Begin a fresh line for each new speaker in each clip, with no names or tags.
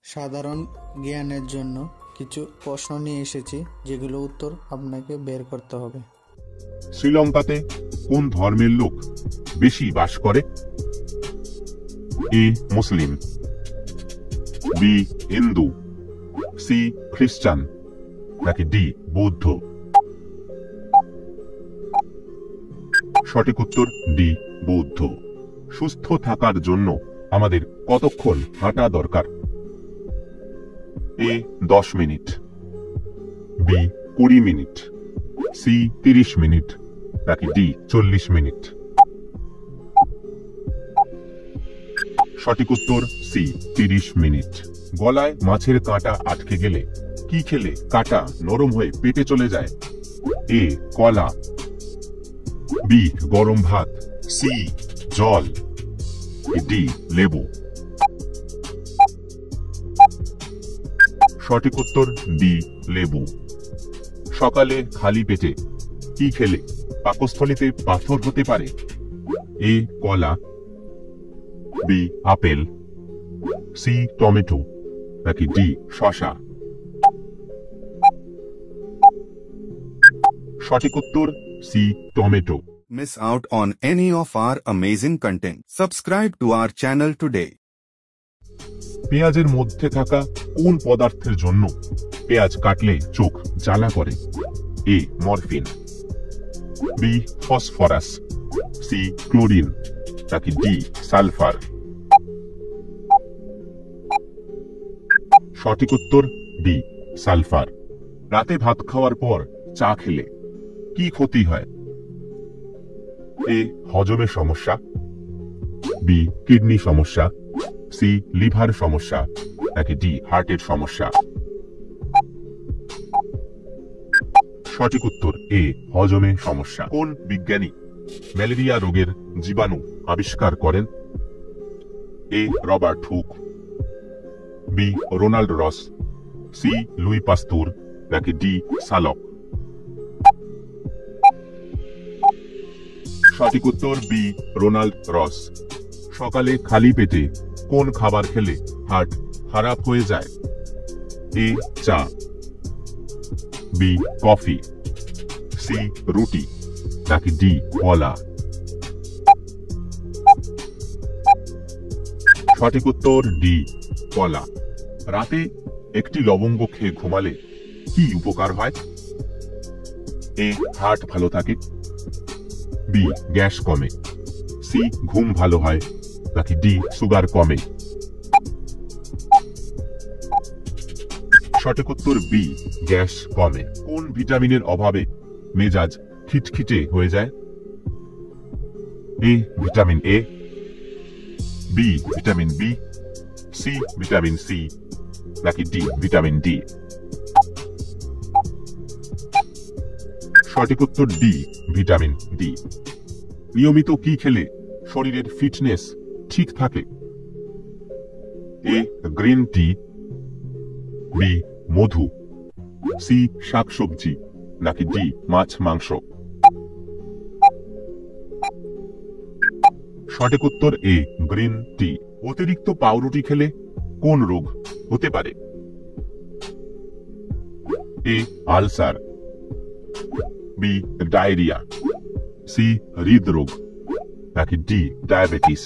সাধারণ জ্ঞানের জন্য কিছু প্রশ্ন নিয়ে এসেছি, যেগুলো উত্তর আপনাকে বের করতে হবে।
শ্রীলঙ্কাতে কোন ধর্মের লোক বেশি বাস করে? এ মুসলিম, বি হিন্দু, সি খ্রিস্টান, নাকি ডি বৌদ্ধ? সঠিক উত্তর ডি বৌদ্ধ। সুস্থ থাকার জন্য আমাদের কতক্ষণ হাঁটা দরকার? A 10 minute, B 20 minute, C 30 minute, নাকি ডি 40 মিনিট? সঠিক উত্তর সি 30 মিনিট। গলায় মাছের কাঁটা আটকে গেলে কি খেলে কাঁটা নরম হয়ে পেটে চলে যায়? এ কলা, বি গরম ভাত, সি জল, ডি লেবু? সঠিক উত্তর ডি লেবু। সকালে খালি পেটে কি খেলে পাকস্থলীতে পাথর হতে পারে? এ কলা, বি আপেল, সি টমেটো, নাকি ডি শসা? সঠিক উত্তর C tomato.
Miss out on any of our amazing content. Subscribe to our channel today.
পেঁয়াজের মধ্যে থাকা কোন পদার্থের জন্য পেঁয়াজ কাটলে চোখ জ্বালা করে? A morphine, B phosphorus, C chlorine, নাকি ডি সালফার? সঠিক উত্তর ডি সালফার। রাতে ভাত খাওয়ার পর চা খেলে কি ক্ষতি হয়? এ হজমের সমস্যা, বি কিডনি সমস্যা, সি লিভার সমস্যা, নাকি ডি হার্টের সমস্যা? সঠিক উত্তর এ হজমে সমস্যা। কোন বিজ্ঞানী ম্যালেরিয়া রোগের জীবাণু আবিষ্কার করেন? A Robert Hooke, B Ronald Ross, C Louis Pasteur, নাকি ডি সালক? সঠিক উত্তর বি রোনাল্ড রস। সকালে খালি পেটে কোন খাবার খেলে হার্ট খারাপ হয়ে যায়? এ চা, বি কফি, সি রুটি, নাকি ডি কলা? সঠিক উত্তর ডি কলা। রাতে একটি লবঙ্গ খেয়ে ঘুমালে কি উপকার হয়? এ হার্ট ভালো থাকে, বি গ্যাস কমে, সি ঘুম ভালো হয়, নাকি ডি সুগার কমে? সঠিক উত্তর বি গ্যাস কমে। কোন ভিটামিনের অভাবে মেজাজ খিটখিটে হয়ে যায়? A vitamin A, B vitamin B, C vitamin C, নাকি ডি ভিটামিন ডি? সঠিক উত্তর ডি ভিটামিন ডি। নিয়মিত কি খেলে শরীরের ফিটনেস ঠিক থাকে? A green tea, B Madhu, C শাকসবজি, নাকি ডি মাছ মাংস? সঠিক উত্তর এ গ্রিন টি। অতিরিক্ত পাউরুটি খেলে কোন রোগ হতে পারে? A ulcer, B diarrhoea, C হৃদরোগ, নাকি ডি ডায়াবেটিস?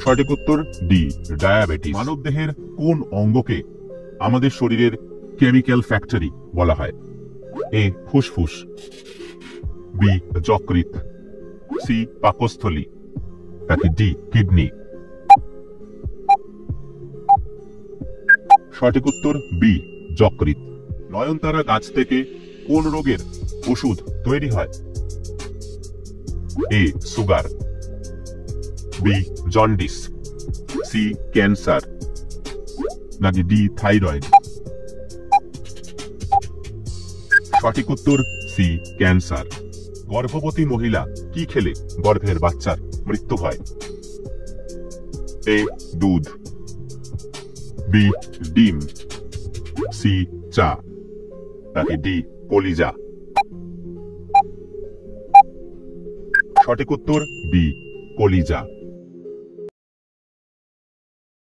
সঠিক উত্তর ডি ডায়াবেটিস। মানব দেহের কোন অঙ্গকে আমাদের শরীরের কেমিক্যাল ফ্যাক্টরি বলা হয়? এ ফুসফুস, বি যকৃৎ, সি পাকস্থলী, নাকি ডি কিডনি? সঠিক উত্তর বি যকৃৎ। নয়নতারা গাছ থেকে কোন রোগের ওষুধ তৈরি হয়? A sugar, B jaundice, C cancer, নাকি ডি থাইরয়েড? সঠিক উত্তর সি ক্যান্সার। গর্ভবতী মহিলা কি খেলে গর্ভের বাচ্চার মৃত্যু হয়? এ দুধ, বি ডিম, সি চা, নাকি ডি কলিজা? সঠিক উত্তর বি কলিজা।